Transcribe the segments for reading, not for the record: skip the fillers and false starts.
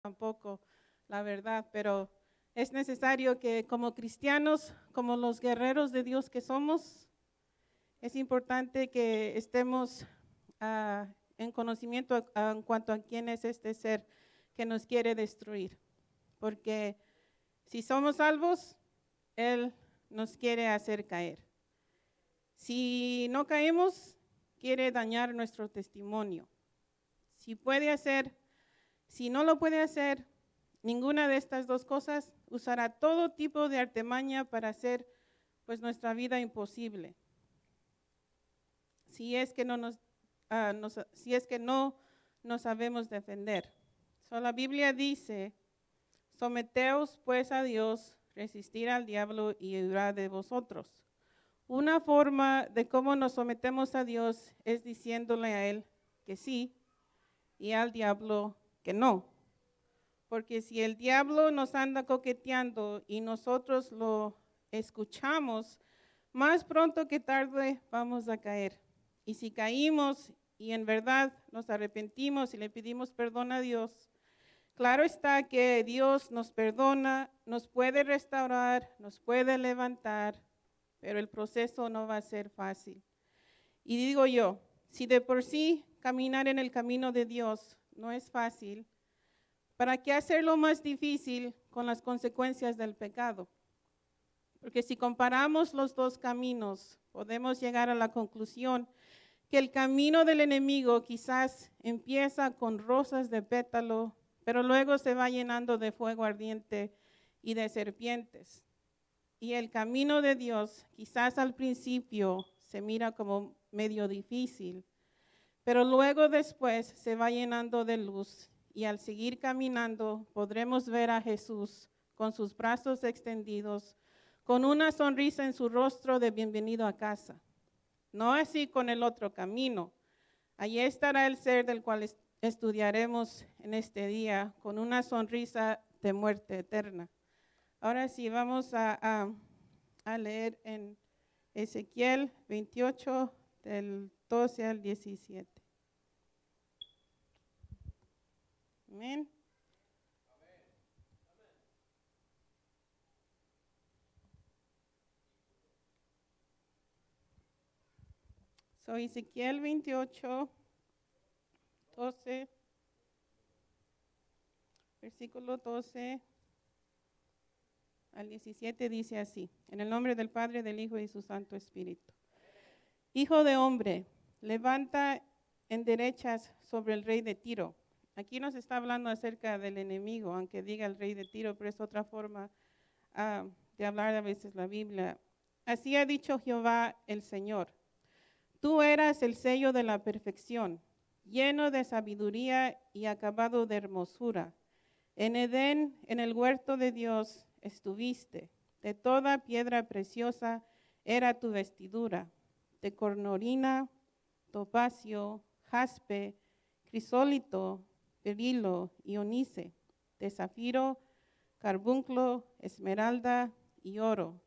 tampoco, la verdad, pero es necesario que como cristianos, como los guerreros de Dios que somos, es importante que estemos en conocimiento en cuanto a quién es este ser que nos quiere destruir. Porque si somos salvos, Él nos quiere hacer caer. Si no caemos, quiere dañar nuestro testimonio. Si no lo puede hacer, ninguna de estas dos cosas, usará todo tipo de artimaña para hacer pues nuestra vida imposible. Si es que no nos sabemos defender. La Biblia dice, someteos pues a Dios, resistir al diablo y huirá de vosotros. Una forma de cómo nos sometemos a Dios es diciéndole a Él que sí y al diablo que no. Porque si el diablo nos anda coqueteando y nosotros lo escuchamos, más pronto que tarde vamos a caer. Y si caímos y en verdad nos arrepentimos y le pedimos perdón a Dios, claro está que Dios nos perdona, nos puede restaurar, nos puede levantar, pero el proceso no va a ser fácil. Y digo yo, si de por sí caminar en el camino de Dios no es fácil, ¿para qué hacerlo más difícil con las consecuencias del pecado? Porque si comparamos los dos caminos, podemos llegar a la conclusión que el camino del enemigo quizás empieza con rosas de pétalo, pero luego se va llenando de fuego ardiente y de serpientes. Y el camino de Dios quizás al principio se mira como medio difícil, pero luego después se va llenando de luz y al seguir caminando podremos ver a Jesús con sus brazos extendidos, con una sonrisa en su rostro de bienvenido a casa. No así con el otro camino. Allí estará el ser del cual estudiaremos en este día, con una sonrisa de muerte eterna. Ahora sí, vamos a leer en Ezequiel 28, del 12 al 17. Amén. Ezequiel 28, 12, versículo 12 al 17 dice así, en el nombre del Padre, del Hijo y su Santo Espíritu. Hijo de hombre, levanta en derechas sobre el rey de Tiro. Aquí nos está hablando acerca del enemigo, aunque diga el rey de Tiro, pero es otra forma de hablar a veces la Biblia. Así ha dicho Jehová el Señor. Tú eras el sello de la perfección, lleno de sabiduría y acabado de hermosura. En Edén, en el huerto de Dios, estuviste. De toda piedra preciosa era tu vestidura, de cornalina, topacio, jaspe, crisólito, berilo y onice, de zafiro, carbunclo, esmeralda y oro.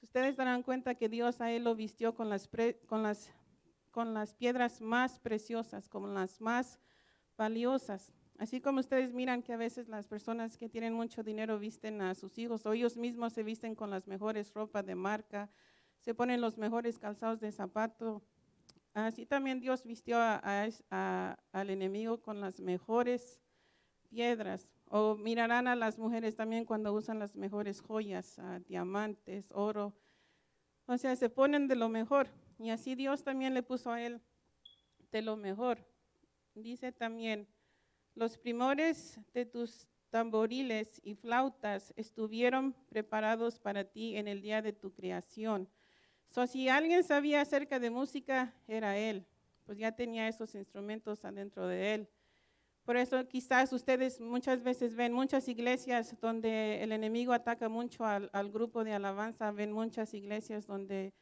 Ustedes darán cuenta que Dios a él lo vistió con las piedras más preciosas, como las más valiosas. Así como ustedes miran que a veces las personas que tienen mucho dinero visten a sus hijos o ellos mismos se visten con las mejores ropas de marca, se ponen los mejores calzados de zapato. Así también Dios vistió al enemigo con las mejores piedras. O mirarán a las mujeres también cuando usan las mejores joyas, diamantes, oro. O sea, se ponen de lo mejor. Y así Dios también le puso a él de lo mejor. Dice también, los primores de tus tamboriles y flautas estuvieron preparados para ti en el día de tu creación. Si alguien sabía acerca de música, era él. Pues ya tenía esos instrumentos adentro de él. Por eso quizás ustedes muchas veces ven muchas iglesias donde el enemigo ataca mucho al grupo de alabanza. Ven muchas iglesias donde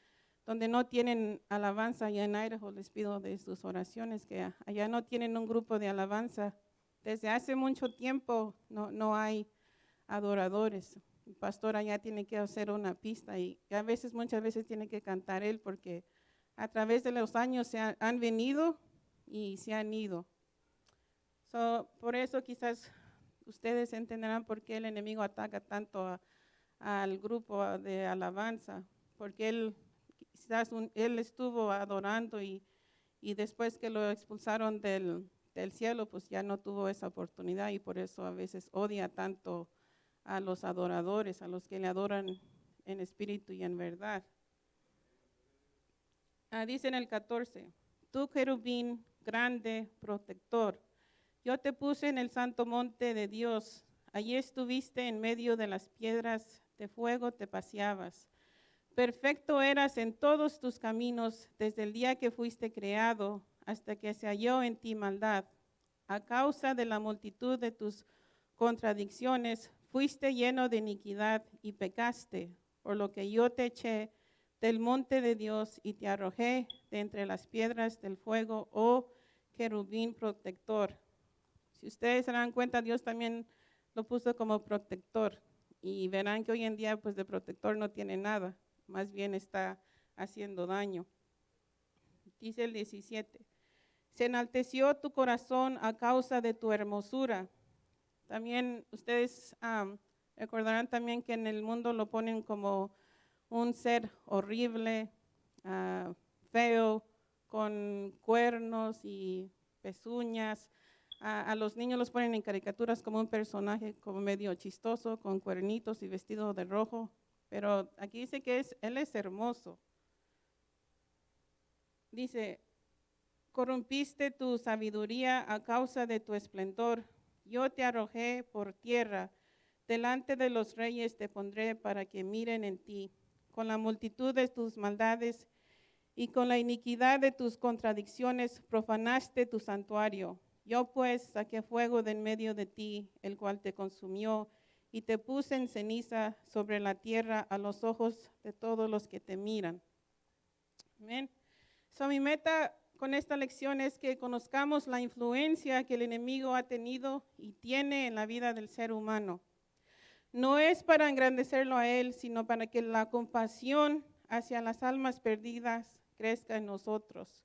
no tienen alabanza. Y en Idaho les pido de sus oraciones que allá no tienen un grupo de alabanza. Desde hace mucho tiempo no hay adoradores. El pastor allá tiene que hacer una pista y muchas veces tiene que cantar él porque a través de los años han venido y se han ido. Por eso quizás ustedes entenderán por qué el enemigo ataca tanto al grupo de alabanza, porque quizás él estuvo adorando y después que lo expulsaron del cielo, pues ya no tuvo esa oportunidad y por eso a veces odia tanto a los adoradores, a los que le adoran en espíritu y en verdad. Dice en el 14, tú querubín grande, protector, yo te puse en el santo monte de Dios, allí estuviste en medio de las piedras de fuego, te paseabas. Perfecto eras en todos tus caminos desde el día que fuiste creado hasta que se halló en ti maldad. A causa de la multitud de tus contradicciones, fuiste lleno de iniquidad y pecaste, por lo que yo te eché del monte de Dios y te arrojé de entre las piedras del fuego, oh querubín protector. Si ustedes se dan cuenta, Dios también lo puso como protector y verán que hoy en día pues de protector no tiene nada, más bien está haciendo daño. Dice el 17, se enalteció tu corazón a causa de tu hermosura. También ustedes recordarán también que en el mundo lo ponen como un ser horrible, feo, con cuernos y pezuñas. A los niños los ponen en caricaturas como un personaje como medio chistoso, con cuernitos y vestido de rojo. Pero aquí dice que él es hermoso. Dice, corrompiste tu sabiduría a causa de tu esplendor. Yo te arrojé por tierra. Delante de los reyes te pondré para que miren en ti. Con la multitud de tus maldades y con la iniquidad de tus contradicciones profanaste tu santuario. Yo pues saqué fuego de en medio de ti, el cual te consumió, y te puse en ceniza sobre la tierra a los ojos de todos los que te miran. Amén. Mi meta con esta lección es que conozcamos la influencia que el enemigo ha tenido y tiene en la vida del ser humano. No es para engrandecerlo a él, sino para que la compasión hacia las almas perdidas crezca en nosotros.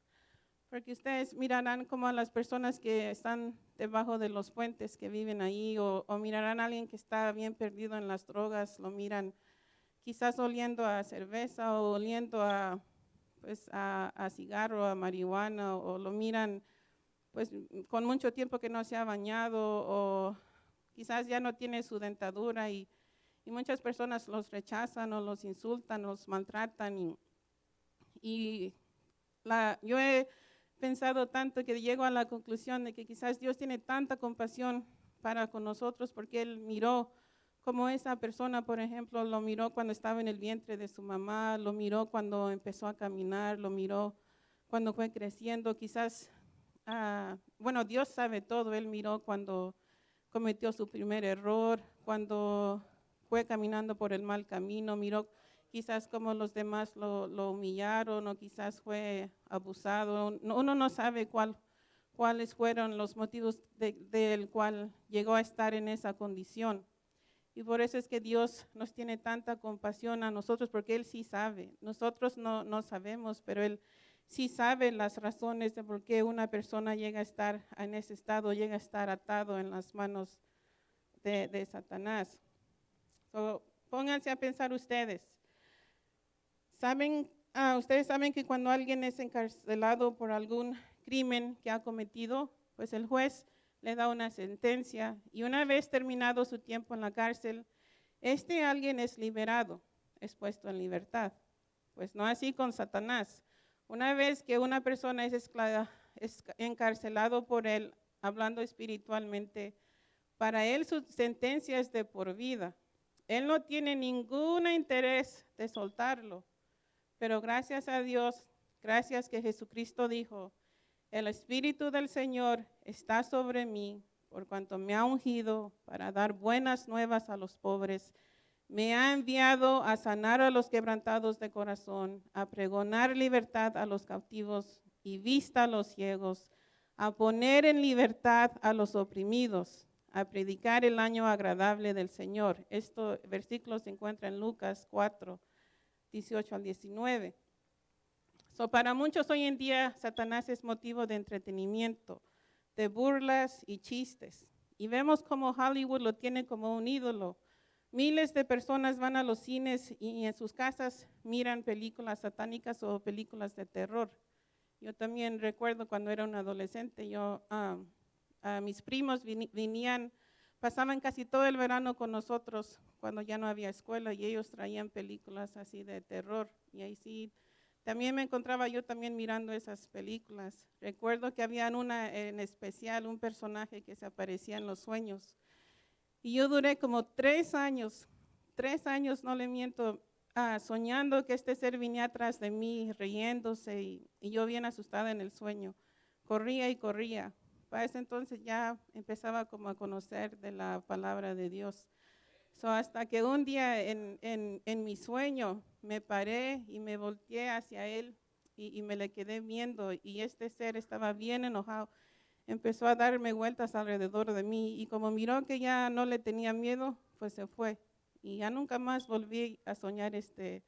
Porque ustedes mirarán como a las personas que están debajo de los puentes, que viven ahí, o mirarán a alguien que está bien perdido en las drogas, lo miran quizás oliendo a cerveza o oliendo a cigarro, a marihuana, o lo miran pues con mucho tiempo que no se ha bañado, o quizás ya no tiene su dentadura y muchas personas los rechazan o los insultan, los maltratan yo he pensado tanto que llego a la conclusión de que quizás Dios tiene tanta compasión para con nosotros porque Él miró como esa persona, por ejemplo, lo miró cuando estaba en el vientre de su mamá, lo miró cuando empezó a caminar, lo miró cuando fue creciendo. Quizás, Dios sabe todo. Él miró cuando cometió su primer error, cuando fue caminando por el mal camino, miró quizás como los demás lo humillaron o quizás fue abusado. Uno no sabe cuáles fueron los motivos del cual llegó a estar en esa condición. Y por eso es que Dios nos tiene tanta compasión a nosotros, porque Él sí sabe. Nosotros no sabemos, pero Él sí sabe las razones de por qué una persona llega a estar en ese estado, llega a estar atado en las manos de Satanás. Pónganse a pensar ustedes. Ustedes saben que cuando alguien es encarcelado por algún crimen que ha cometido, pues el juez le da una sentencia y una vez terminado su tiempo en la cárcel, alguien es liberado, es puesto en libertad. Pues no así con Satanás. Una vez que una persona es encarcelado por él, hablando espiritualmente, para él su sentencia es de por vida. Él no tiene ningún interés de soltarlo, pero gracias a Dios, gracias que Jesucristo dijo, el Espíritu del Señor está sobre mí, por cuanto me ha ungido para dar buenas nuevas a los pobres. Me ha enviado a sanar a los quebrantados de corazón, a pregonar libertad a los cautivos y vista a los ciegos, a poner en libertad a los oprimidos, a predicar el año agradable del Señor. Este versículo se encuentra en Lucas 4, 18 al 19. Para muchos hoy en día, Satanás es motivo de entretenimiento, de burlas y chistes. y vemos como Hollywood lo tiene como un ídolo. Miles de personas van a los cines y en sus casas miran películas satánicas o películas de terror. Yo también recuerdo cuando era un adolescente, mis primos venían, pasaban casi todo el verano con nosotros cuando ya no había escuela y ellos traían películas así de terror. Y ahí sí, también me encontraba yo también mirando esas películas. Recuerdo que había una en especial, un personaje que se aparecía en los sueños. Y yo duré como 3 años, no le miento, soñando que este ser venía atrás de mí, riéndose y yo bien asustada en el sueño. Corría y corría. Para ese entonces ya empezaba como a conocer de la palabra de Dios. Hasta que un día en mi sueño me paré y me volteé hacia él y me le quedé viendo y este ser estaba bien enojado. Empezó a darme vueltas alrededor de mí y como miró que ya no le tenía miedo, pues se fue. Y ya nunca más volví a soñar este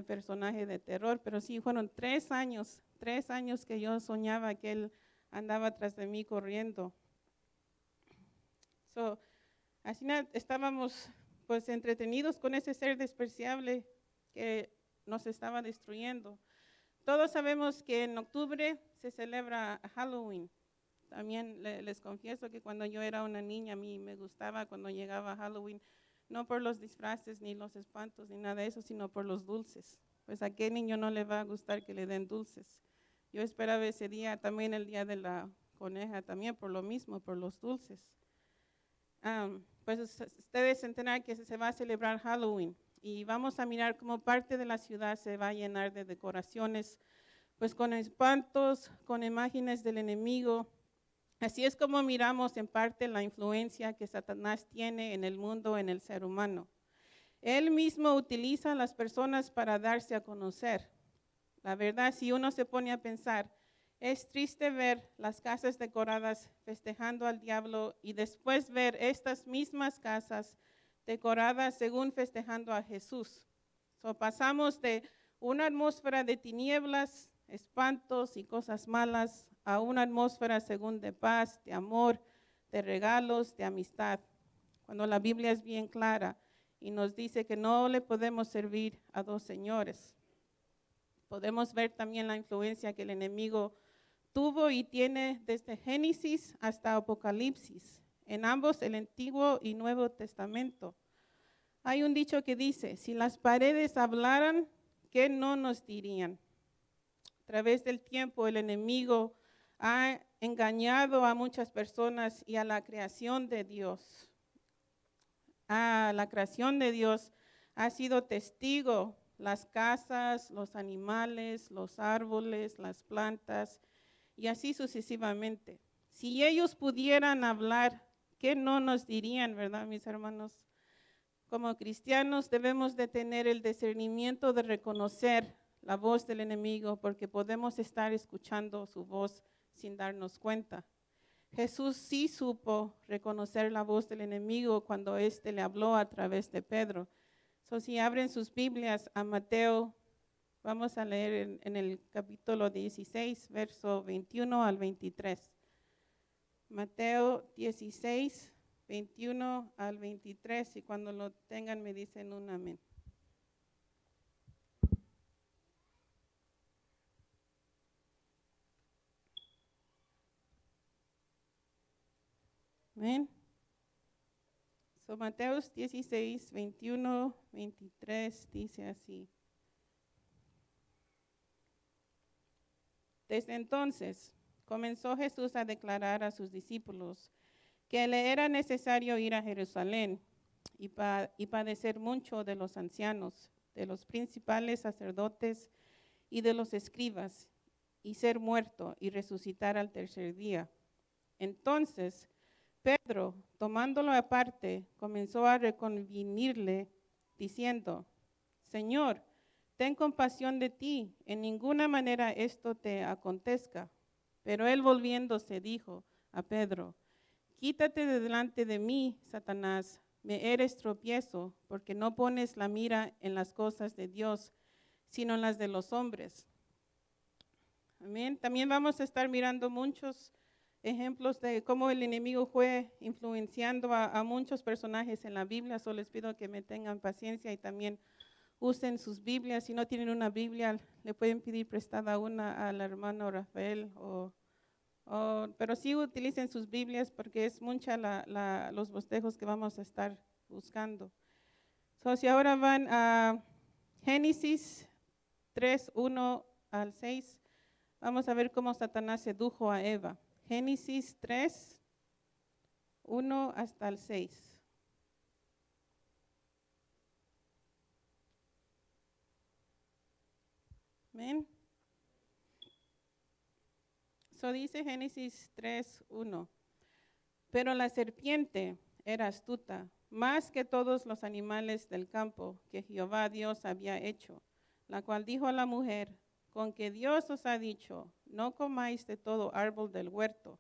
personaje de terror, pero sí, fueron 3 años que yo soñaba que él andaba atrás de mí corriendo. Así estábamos pues entretenidos con ese ser despreciable que nos estaba destruyendo. Todos sabemos que en octubre se celebra Halloween. También les confieso que cuando yo era una niña, a mí me gustaba cuando llegaba Halloween, no por los disfraces, ni los espantos, ni nada de eso, sino por los dulces. Pues a qué niño no le va a gustar que le den dulces. Yo esperaba ese día, también el día de la coneja, también por lo mismo, por los dulces. Pues ustedes se enteran que se va a celebrar Halloween y vamos a mirar cómo parte de la ciudad se va a llenar de decoraciones, pues con espantos, con imágenes del enemigo. Así es como miramos en parte la influencia que Satanás tiene en el mundo, en el ser humano. Él mismo utiliza a las personas para darse a conocer. La verdad, si uno se pone a pensar, es triste ver las casas decoradas festejando al diablo y después ver estas mismas casas decoradas según festejando a Jesús. Pasamos de una atmósfera de tinieblas, espantos y cosas malas a una atmósfera según de paz, de amor, de regalos, de amistad. Cuando la Biblia es bien clara y nos dice que no le podemos servir a 2 señores. Podemos ver también la influencia que el enemigo tuvo y tiene desde Génesis hasta Apocalipsis, en ambos el Antiguo y Nuevo Testamento. Hay un dicho que dice, si las paredes hablaran, ¿qué no nos dirían? A través del tiempo el enemigo ha engañado a muchas personas y a la creación de Dios. La creación de Dios ha sido testigo, las casas, los animales, los árboles, las plantas y así sucesivamente. Si ellos pudieran hablar, ¿qué no nos dirían, verdad, mis hermanos? Como cristianos debemos de tener el discernimiento de reconocer la voz del enemigo porque podemos estar escuchando su voz sin darnos cuenta. Jesús sí supo reconocer la voz del enemigo cuando éste le habló a través de Pedro. Si abren sus Biblias a Mateo, vamos a leer en el capítulo 16, verso 21 al 23. Mateo 16, 21 al 23, y cuando lo tengan me dicen un amén. Amén. Mateo 16, 21, 23 dice así. Desde entonces comenzó Jesús a declarar a sus discípulos que le era necesario ir a Jerusalén y padecer mucho de los ancianos, de los principales sacerdotes y de los escribas, y ser muerto y resucitar al tercer día. Entonces Pedro, tomándolo aparte, comenzó a reconvenirle, diciendo, Señor, ten compasión de ti, en ninguna manera esto te acontezca. Pero él volviéndose dijo a Pedro, quítate de delante de mí, Satanás, me eres tropiezo, porque no pones la mira en las cosas de Dios, sino en las de los hombres. Amén. También vamos a estar mirando muchos ejemplos de cómo el enemigo fue influenciando a muchos personajes en la Biblia. Solo les pido que me tengan paciencia y también usen sus Biblias. Si no tienen una Biblia, le pueden pedir prestada una al hermano Rafael. Pero sí utilicen sus Biblias porque es mucha los bosquejos que vamos a estar buscando. Si ahora van a Génesis 3, 1 al 6, vamos a ver cómo Satanás sedujo a Eva. Génesis 3, 1 hasta el 6. Amén. Dice Génesis 3, 1. Pero la serpiente era astuta, más que todos los animales del campo que Jehová Dios había hecho, la cual dijo a la mujer: con que Dios os ha dicho, no comáis de todo árbol del huerto.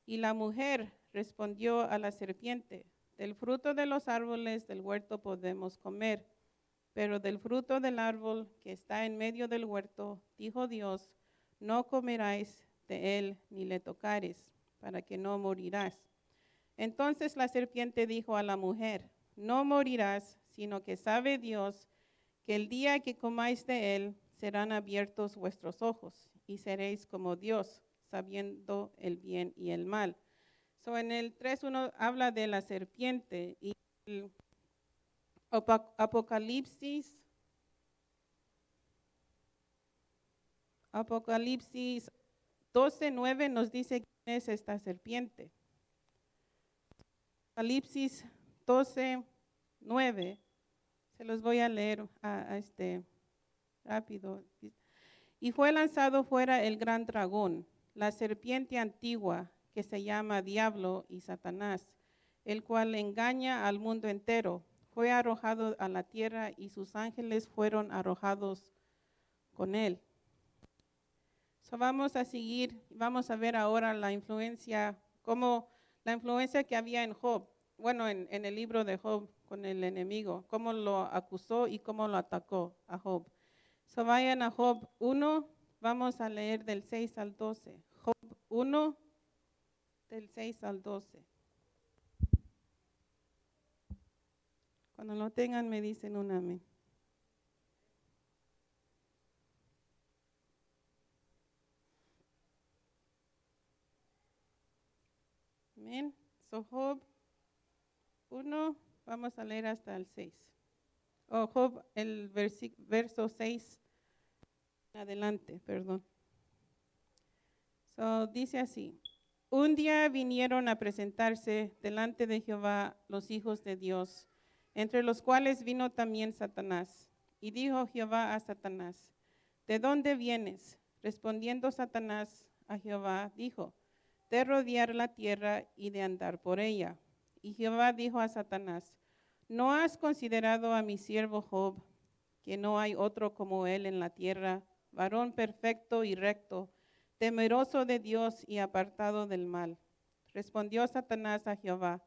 Y la mujer respondió a la serpiente: del fruto de los árboles del huerto podemos comer, pero del fruto del árbol que está en medio del huerto, dijo Dios, no comeráis de él ni le tocares, para que no morirás. Entonces la serpiente dijo a la mujer: no morirás, sino que sabe Dios que el día que comáis de él serán abiertos vuestros ojos y seréis como Dios, sabiendo el bien y el mal. En el 3:1 habla de la serpiente y el Apocalipsis 12:9 nos dice quién es esta serpiente. Apocalipsis 12:9, se los voy a leer rápido. Y fue lanzado fuera el gran dragón, la serpiente antigua, que se llama Diablo y Satanás, el cual engaña al mundo entero. Fue arrojado a la tierra y sus ángeles fueron arrojados con él. Vamos a seguir, vamos a ver ahora la influencia que había en Job, en el libro de Job con el enemigo, cómo lo acusó y cómo lo atacó a Job. Vayan a Job 1, vamos a leer del 6 al 12. Job 1, del 6 al 12. Cuando lo tengan me dicen un amén. Amén. Job 1, vamos a leer hasta el 6. Job, el verso 6 adelante, perdón. Dice así: un día vinieron a presentarse delante de Jehová los hijos de Dios, entre los cuales vino también Satanás. Y dijo Jehová a Satanás: ¿de dónde vienes? Respondiendo Satanás a Jehová, dijo: de rodear la tierra y de andar por ella. Y Jehová dijo a Satanás: ¿no has considerado a mi siervo Job, que no hay otro como él en la tierra, varón perfecto y recto, temeroso de Dios y apartado del mal? Respondió Satanás a Jehová,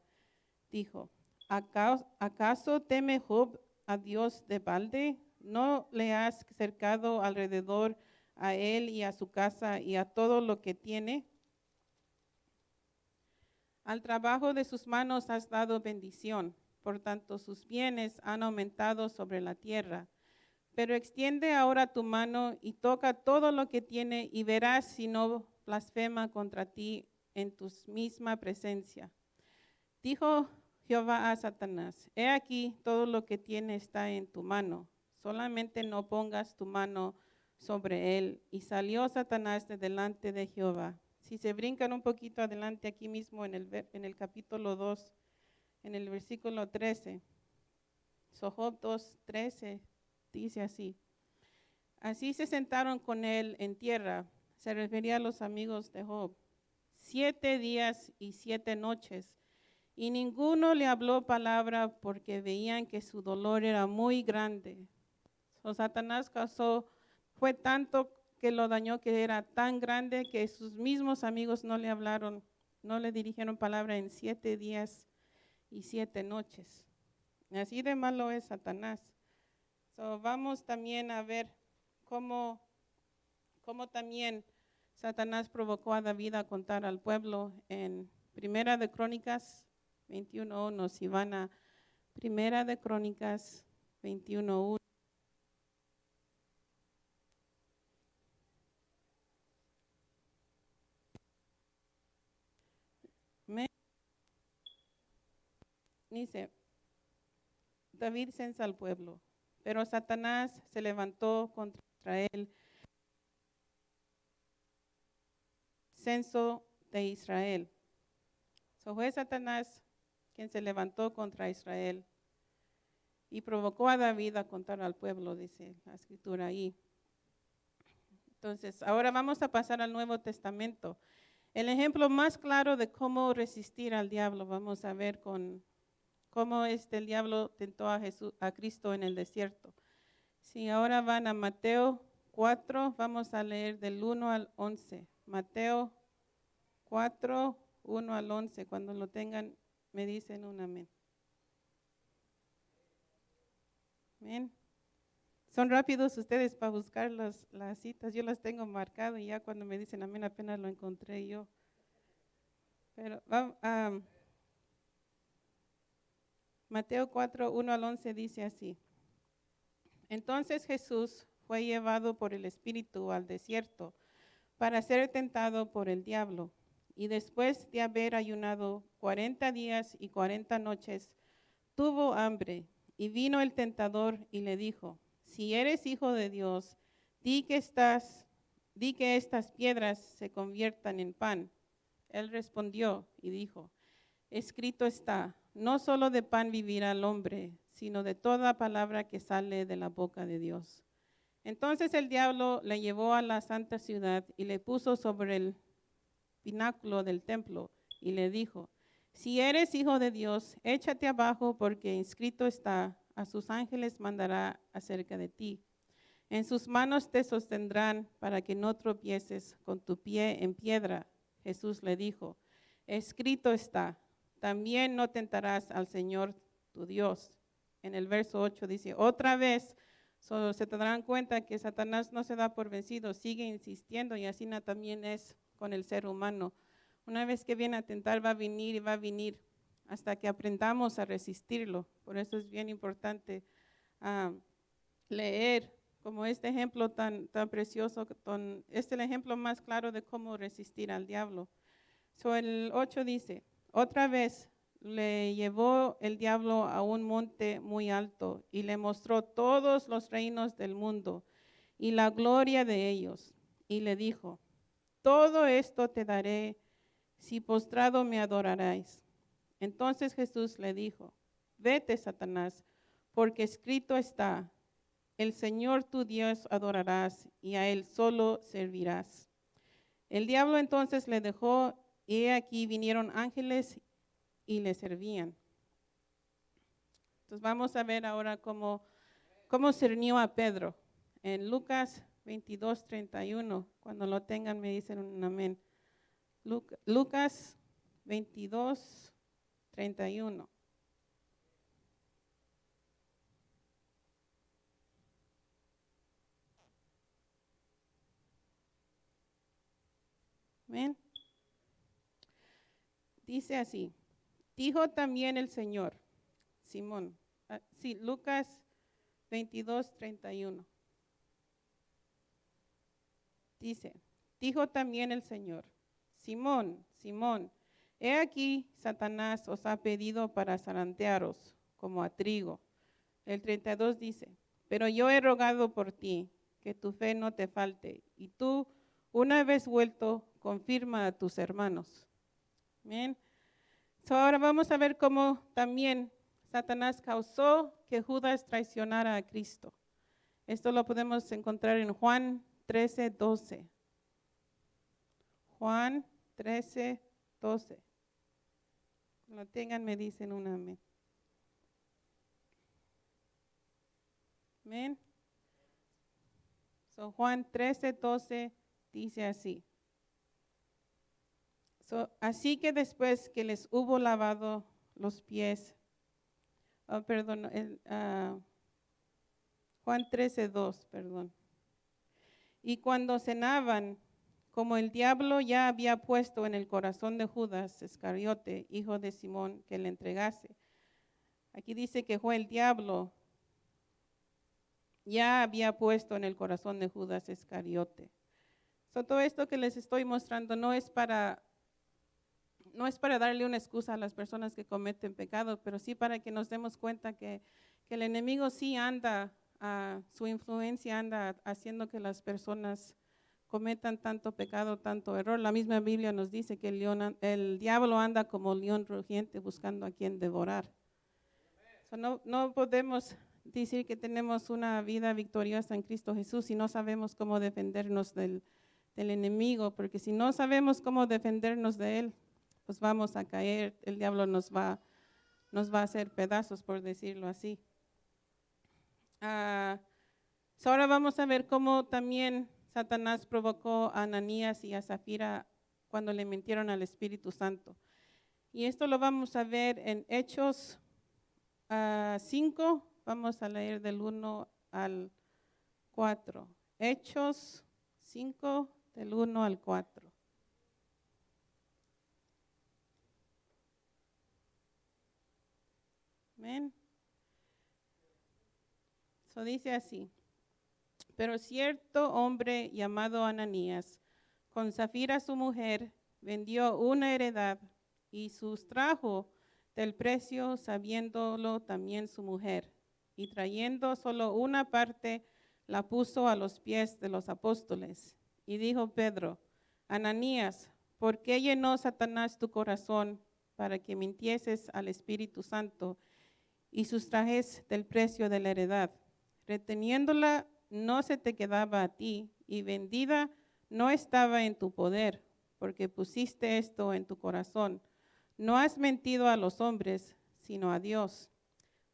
dijo: ¿acaso teme Job a Dios de balde? ¿No le has cercado alrededor a él y a su casa y a todo lo que tiene? Al trabajo de sus manos has dado bendición, por tanto sus bienes han aumentado sobre la tierra. Pero extiende ahora tu mano y toca todo lo que tiene y verás si no blasfema contra ti en tu misma presencia. Dijo Jehová a Satanás: he aquí todo lo que tiene está en tu mano, solamente no pongas tu mano sobre él. Y salió Satanás de delante de Jehová. Si se brincan un poquito adelante aquí mismo en el capítulo 2, en el versículo 13, Job 2:13 dice así: así se sentaron con él en tierra, se refería a los amigos de Job, 7 días y 7 noches, y ninguno le habló palabra porque veían que su dolor era muy grande. Satanás fue tanto que lo dañó, que era tan grande que sus mismos amigos no le hablaron, no le dirigieron palabra en 7 días y 7 noches. Así de malo es Satanás. Vamos también a ver cómo también Satanás provocó a David a contar al pueblo en Primera de Crónicas 21:1. Si van a Primera de Crónicas 21:1. Dice, David censa al pueblo, pero Satanás se levantó contra él. Censo de Israel. Fue Satanás quien se levantó contra Israel y provocó a David a contar al pueblo, dice la escritura ahí. Entonces, ahora vamos a pasar al Nuevo Testamento. El ejemplo más claro de cómo resistir al diablo, vamos a ver con cómo el diablo tentó a Cristo en el desierto. Si ahora van a Mateo 4, vamos a leer del 1 al 11. Mateo 4, 1 al 11. Cuando lo tengan, me dicen un amén. Amén. Son rápidos ustedes para buscar las citas. Yo las tengo marcadas y ya cuando me dicen amén apenas lo encontré yo. Pero Mateo 4, 1 al 11 dice así. Entonces Jesús fue llevado por el Espíritu al desierto para ser tentado por el diablo. Y después de haber ayunado 40 días y 40 noches, tuvo hambre. Y vino el tentador y le dijo, si eres hijo de Dios, di que estas piedras se conviertan en pan. Él respondió y dijo, escrito está, no solo de pan vivirá el hombre, sino de toda palabra que sale de la boca de Dios. Entonces el diablo le llevó a la santa ciudad y le puso sobre el pináculo del templo y le dijo, si eres hijo de Dios, échate abajo porque escrito está, a sus ángeles mandará acerca de ti. En sus manos te sostendrán para que no tropieces con tu pie en piedra. Jesús le dijo, escrito está, también no tentarás al Señor tu Dios. En el verso 8 dice, otra vez se darán cuenta que Satanás no se da por vencido, sigue insistiendo y así también es con el ser humano. Una vez que viene a tentar va a venir y va a venir hasta que aprendamos a resistirlo. Por eso es bien importante leer como este ejemplo tan precioso, es el ejemplo más claro de cómo resistir al diablo. El 8 dice, otra vez le llevó el diablo a un monte muy alto y le mostró todos los reinos del mundo y la gloria de ellos. Y le dijo, todo esto te daré si postrado me adoraréis. Entonces Jesús le dijo, vete, Satanás, porque escrito está, el Señor tu Dios adorarás y a Él solo servirás. El diablo entonces le dejó y aquí vinieron ángeles y le servían. Entonces vamos a ver ahora cómo cernió a Pedro. En Lucas 22:31, cuando lo tengan me dicen un amén. Lucas 22:31. Amén. Dice así, dijo también el Señor, Simón, Lucas 22:31. Dice, dijo también el Señor, Simón, Simón, he aquí Satanás os ha pedido para zarandearos como a trigo. El 32 dice, pero yo he rogado por ti, que tu fe no te falte, y tú, una vez vuelto, confirma a tus hermanos. Amén. Ahora vamos a ver cómo también Satanás causó que Judas traicionara a Cristo. Esto lo podemos encontrar en Juan 13:12. Juan 13:12. Cuando lo tengan me dicen un amén. Amén. Juan 13:12 dice así. Así que después que les hubo lavado los pies, Juan 13:2, perdón. Y cuando cenaban, como el diablo ya había puesto en el corazón de Judas Iscariote, hijo de Simón, que le entregase. Aquí dice que fue el diablo, ya había puesto en el corazón de Judas Iscariote. Todo esto que les estoy mostrando no es para darle una excusa a las personas que cometen pecado, pero sí para que nos demos cuenta que el enemigo sí anda, su influencia anda haciendo que las personas cometan tanto pecado, tanto error. La misma Biblia nos dice que el diablo anda como león rugiente buscando a quien devorar. No podemos decir que tenemos una vida victoriosa en Cristo Jesús si no sabemos cómo defendernos del enemigo, porque si no sabemos cómo defendernos de él, pues vamos a caer, el diablo nos va a hacer pedazos, por decirlo así. Ahora vamos a ver cómo también Satanás provocó a Ananías y a Zafira cuando le mintieron al Espíritu Santo. Y esto lo vamos a ver en Hechos 5, vamos a leer del 1 al 4. Hechos 5, del 1 al 4. Amén. Eso dice así. Pero cierto hombre llamado Ananías, con Zafira su mujer, vendió una heredad y sustrajo del precio, sabiéndolo también su mujer. Y trayendo solo una parte, la puso a los pies de los apóstoles. Y dijo Pedro: Ananías, ¿por qué llenó Satanás tu corazón para que mintieses al Espíritu Santo y sustrajes del precio de la heredad? Reteniéndola no se te quedaba a ti, y vendida no estaba en tu poder, porque pusiste esto en tu corazón. No has mentido a los hombres, sino a Dios.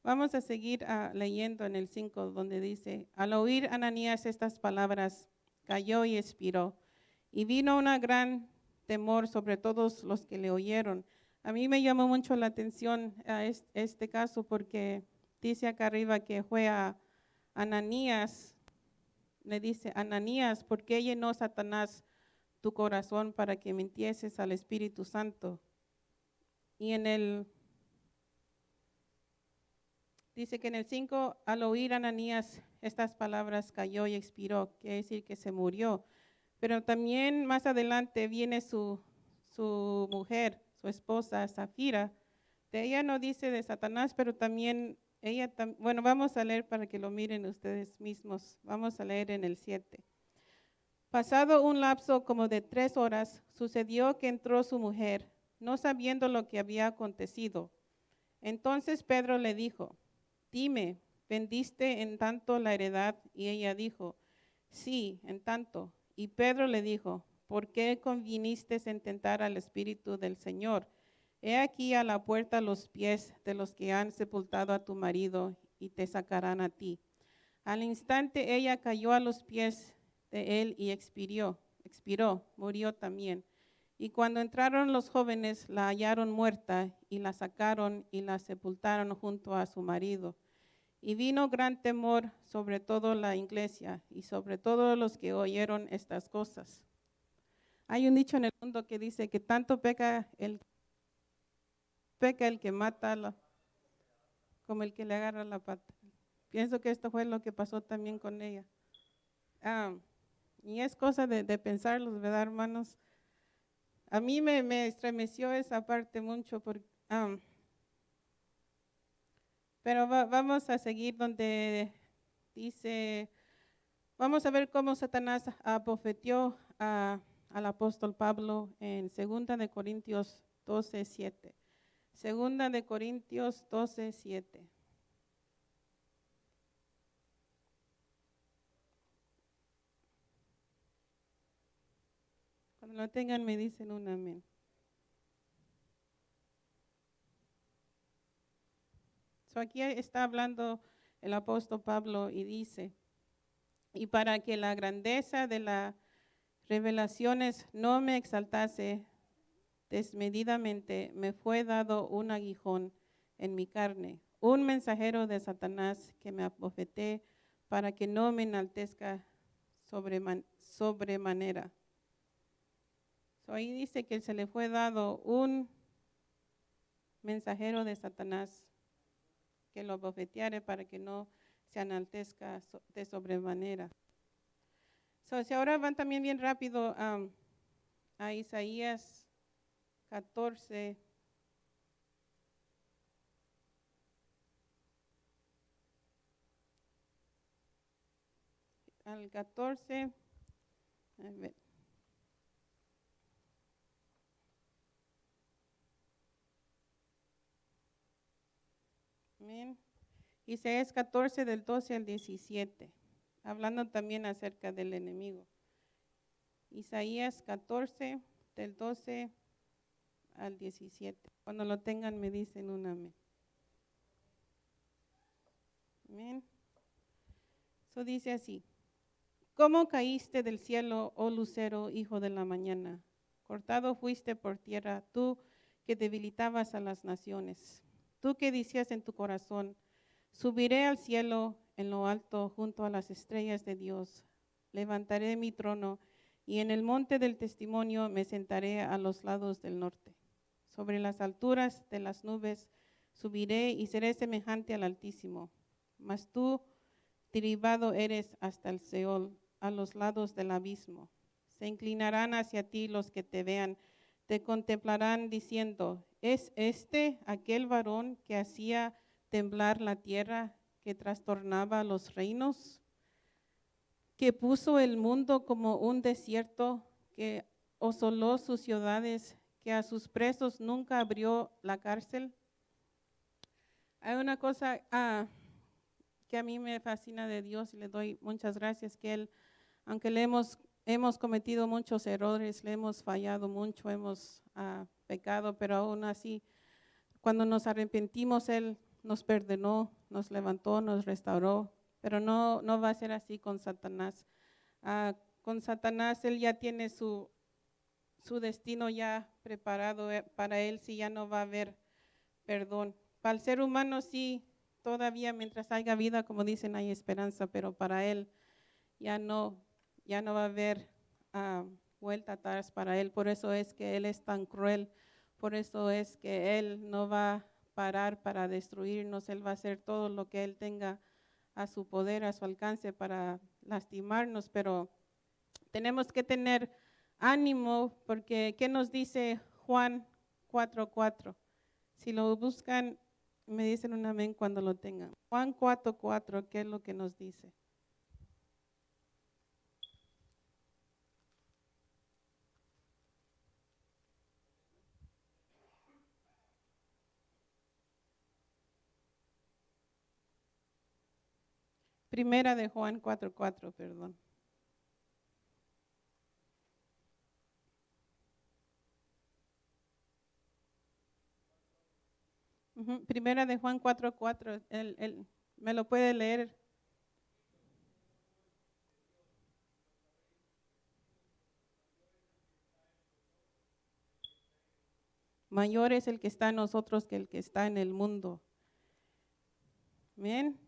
Vamos a seguir leyendo en el 5, donde dice: al oír Ananías estas palabras, cayó y expiró, y vino una gran temor sobre todos los que le oyeron. A mí me llamó mucho la atención este caso, porque dice acá arriba que fue a Ananías. Le dice: Ananías, ¿por qué llenó Satanás tu corazón para que mintieses al Espíritu Santo? Y dice que en el 5, al oír Ananías estas palabras, cayó y expiró, quiere decir que se murió. Pero también más adelante viene su mujer, su esposa, Zafira. De ella no dice de Satanás, pero también bueno, vamos a leer para que lo miren ustedes mismos. Vamos a leer en el 7. Pasado un lapso como de 3 horas, sucedió que entró su mujer, no sabiendo lo que había acontecido. Entonces Pedro le dijo: dime, ¿vendiste en tanto la heredad? Y ella dijo: sí, en tanto. Y Pedro le dijo: ¿por qué conviniste en tentar al Espíritu del Señor? He aquí a la puerta los pies de los que han sepultado a tu marido, y te sacarán a ti. Al instante ella cayó a los pies de él y expiró, murió también. Y cuando entraron los jóvenes, la hallaron muerta, y la sacaron y la sepultaron junto a su marido. Y vino gran temor sobre toda la iglesia y sobre todos los que oyeron estas cosas. Hay un dicho en el mundo que dice que tanto peca el que mata como el que le agarra la pata. Pienso que esto fue lo que pasó también con ella. Y es cosa de pensarlos, ¿verdad, hermanos? A mí me estremeció esa parte mucho, pero vamos a seguir donde dice, vamos a ver cómo Satanás abofeteó al apóstol Pablo en 2 de Corintios 12:7. 2 de Corintios 12:7. Cuando lo tengan me dicen un amén. Aquí está hablando el apóstol Pablo y dice: y para que la grandeza de las revelaciones no me exaltase desmedidamente, me fue dado un aguijón en mi carne, un mensajero de Satanás que me abofeté para que no me enaltezca sobremanera. So, ahí dice que se le fue dado un mensajero de Satanás que lo bofeteare para que no se enaltezca de sobremanera. So, si ahora van también bien rápido a Isaías 14. Al 14. A ver. Amén. Isaías 14 del 12 al 17, hablando también acerca del enemigo. Isaías 14 del 12 al 17. Cuando lo tengan me dicen un amén. Amén. Eso dice así: ¿Cómo caíste del cielo, oh lucero, hijo de la mañana? Cortado fuiste por tierra, tú que debilitabas a las naciones. Tú que decías en tu corazón: subiré al cielo en lo alto junto a las estrellas de Dios. Levantaré mi trono y en el monte del testimonio me sentaré a los lados del norte. Sobre las alturas de las nubes subiré y seré semejante al Altísimo. Mas tú derribado eres hasta el Seol, a los lados del abismo. Se inclinarán hacia ti los que te vean, te contemplarán diciendo: ¿es este aquel varón que hacía temblar la tierra, que trastornaba los reinos, que puso el mundo como un desierto, que asoló sus ciudades, que a sus presos nunca abrió la cárcel? Hay una cosa que a mí me fascina de Dios y le doy muchas gracias, que Él, aunque le hemos cometido muchos errores, le hemos fallado mucho, hemos pecado, pero aún así, cuando nos arrepentimos, Él nos perdonó, nos levantó, nos restauró, pero no va a ser así con Satanás. Con Satanás, Él ya tiene su destino ya preparado para Él, si ya no va a haber perdón. Para el ser humano sí, todavía mientras haya vida, como dicen, hay esperanza, pero para Él ya no va a haber vuelta atrás para Él. Por eso es que Él es tan cruel, por eso es que Él no va a parar para destruirnos. Él va a hacer todo lo que Él tenga a su poder, a su alcance para lastimarnos, pero tenemos que tener ánimo, porque ¿qué nos dice Juan 4:4? Si lo buscan, me dicen un amén cuando lo tengan. Juan 4:4, ¿qué es lo que nos dice? Primera de Juan 4:4, perdón. Primera de Juan 4:4, ¿me lo puede leer? Mayor es el que está en nosotros que el que está en el mundo. Bien.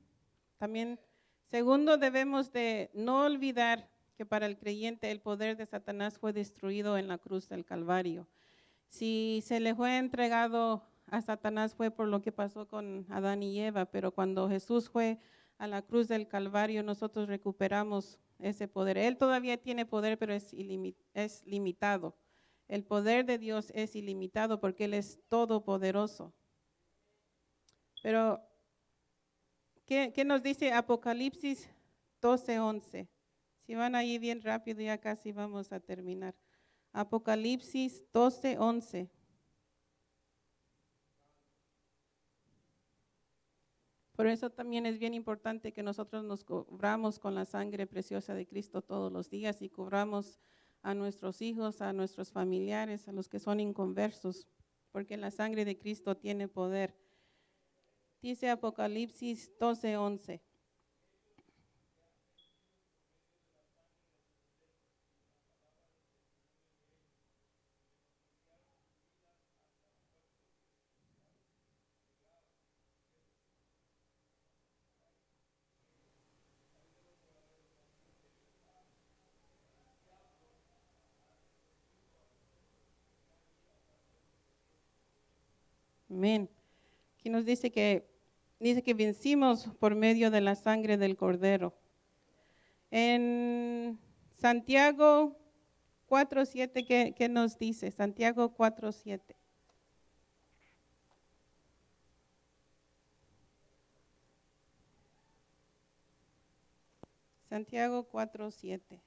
También, segundo, debemos de no olvidar que para el creyente el poder de Satanás fue destruido en la cruz del Calvario. Si se le fue entregado a Satanás fue por lo que pasó con Adán y Eva, pero cuando Jesús fue a la cruz del Calvario, nosotros recuperamos ese poder. Él todavía tiene poder, pero es limitado. El poder de Dios es ilimitado porque Él es todopoderoso. Pero, ¿qué nos dice Apocalipsis 12:11? Si van ahí bien rápido, ya casi vamos a terminar. Apocalipsis 12:11. Por eso también es bien importante que nosotros nos cubramos con la sangre preciosa de Cristo todos los días y cubramos a nuestros hijos, a nuestros familiares, a los que son inconversos, porque la sangre de Cristo tiene poder. Dice Apocalipsis 12:11. Amén. Aquí nos dice que vencimos por medio de la sangre del Cordero. En Santiago 4:7, ¿qué nos dice? Santiago 4:7. Santiago 4:7.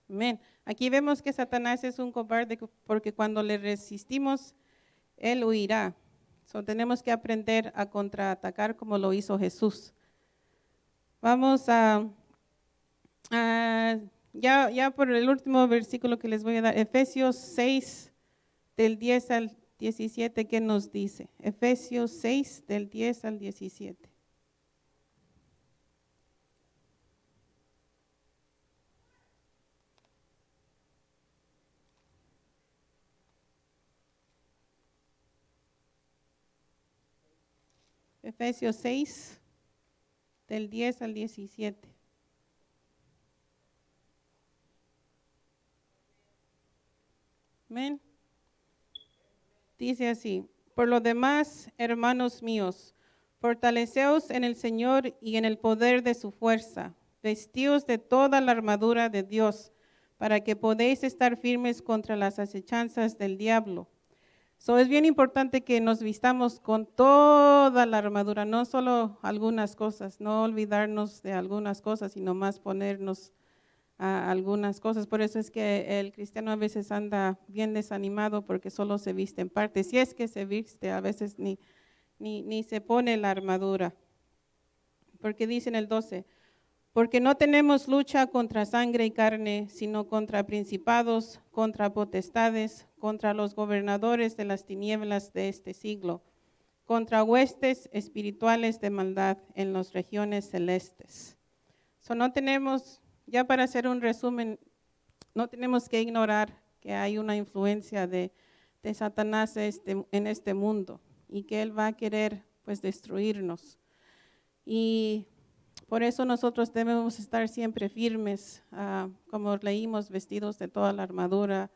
Amén. Aquí vemos que Satanás es un cobarde porque cuando le resistimos, él huirá. So, tenemos que aprender a contraatacar como lo hizo Jesús. Vamos ya por el último versículo que les voy a dar, Efesios 6, del 10 al 17, ¿qué nos dice? Efesios 6, del 10 al 17. Efesios 6, del 10 al 17. Amén. Dice así: por lo demás, hermanos míos, fortaleceos en el Señor y en el poder de su fuerza. Vestíos de toda la armadura de Dios, para que podáis estar firmes contra las acechanzas del diablo. Es bien importante que nos vistamos con toda la armadura, no solo algunas cosas, no olvidarnos de algunas cosas, sino más ponernos a algunas cosas. Por eso es que el cristiano a veces anda bien desanimado porque solo se viste en parte. Si es que se viste, a veces ni se pone la armadura. Porque dice en el 12, porque no tenemos lucha contra sangre y carne, sino contra principados, contra potestades, contra los gobernadores de las tinieblas de este siglo, contra huestes espirituales de maldad en las regiones celestes. No tenemos, ya para hacer un resumen, no tenemos que ignorar que hay una influencia de Satanás en este mundo y que él va a querer pues destruirnos. Y por eso nosotros debemos estar siempre firmes, como leímos, vestidos de toda la armadura,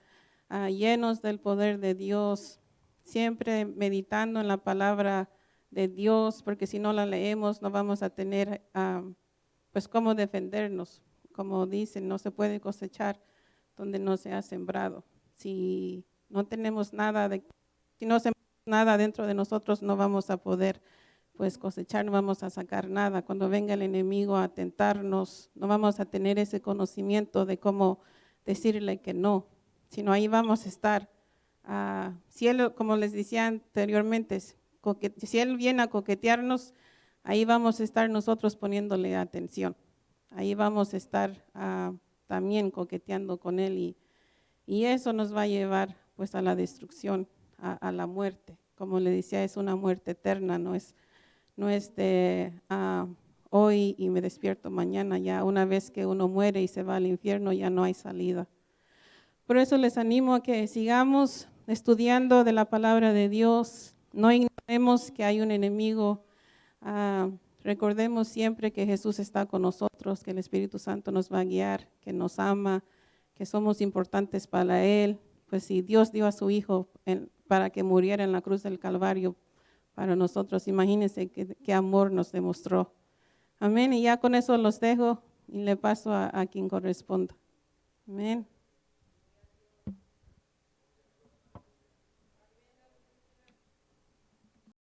llenos del poder de Dios, siempre meditando en la palabra de Dios, porque si no la leemos no vamos a tener pues cómo defendernos. Como dicen, no se puede cosechar donde no se ha sembrado. Si no tenemos si no sembramos nada dentro de nosotros, no vamos a poder pues cosechar, no vamos a sacar nada. Cuando venga el enemigo a tentarnos, no vamos a tener ese conocimiento de cómo decirle que no, sino ahí vamos a estar. Si él, como les decía anteriormente, si él viene a coquetearnos, ahí vamos a estar nosotros poniéndole atención. Ahí vamos a estar también coqueteando con él y eso nos va a llevar pues a la destrucción, a la muerte. Como le decía, es una muerte eterna, no es de hoy y me despierto mañana. Ya una vez que uno muere y se va al infierno, ya no hay salida. Por eso les animo a que sigamos estudiando de la palabra de Dios. No ignoremos que hay un enemigo. Recordemos siempre que Jesús está con nosotros, que el Espíritu Santo nos va a guiar, que nos ama, que somos importantes para Él. Pues si Dios dio a su Hijo para que muriera en la cruz del Calvario para nosotros, imagínense qué amor nos demostró. Amén. Y ya con eso los dejo y le paso a quien corresponda. Amén.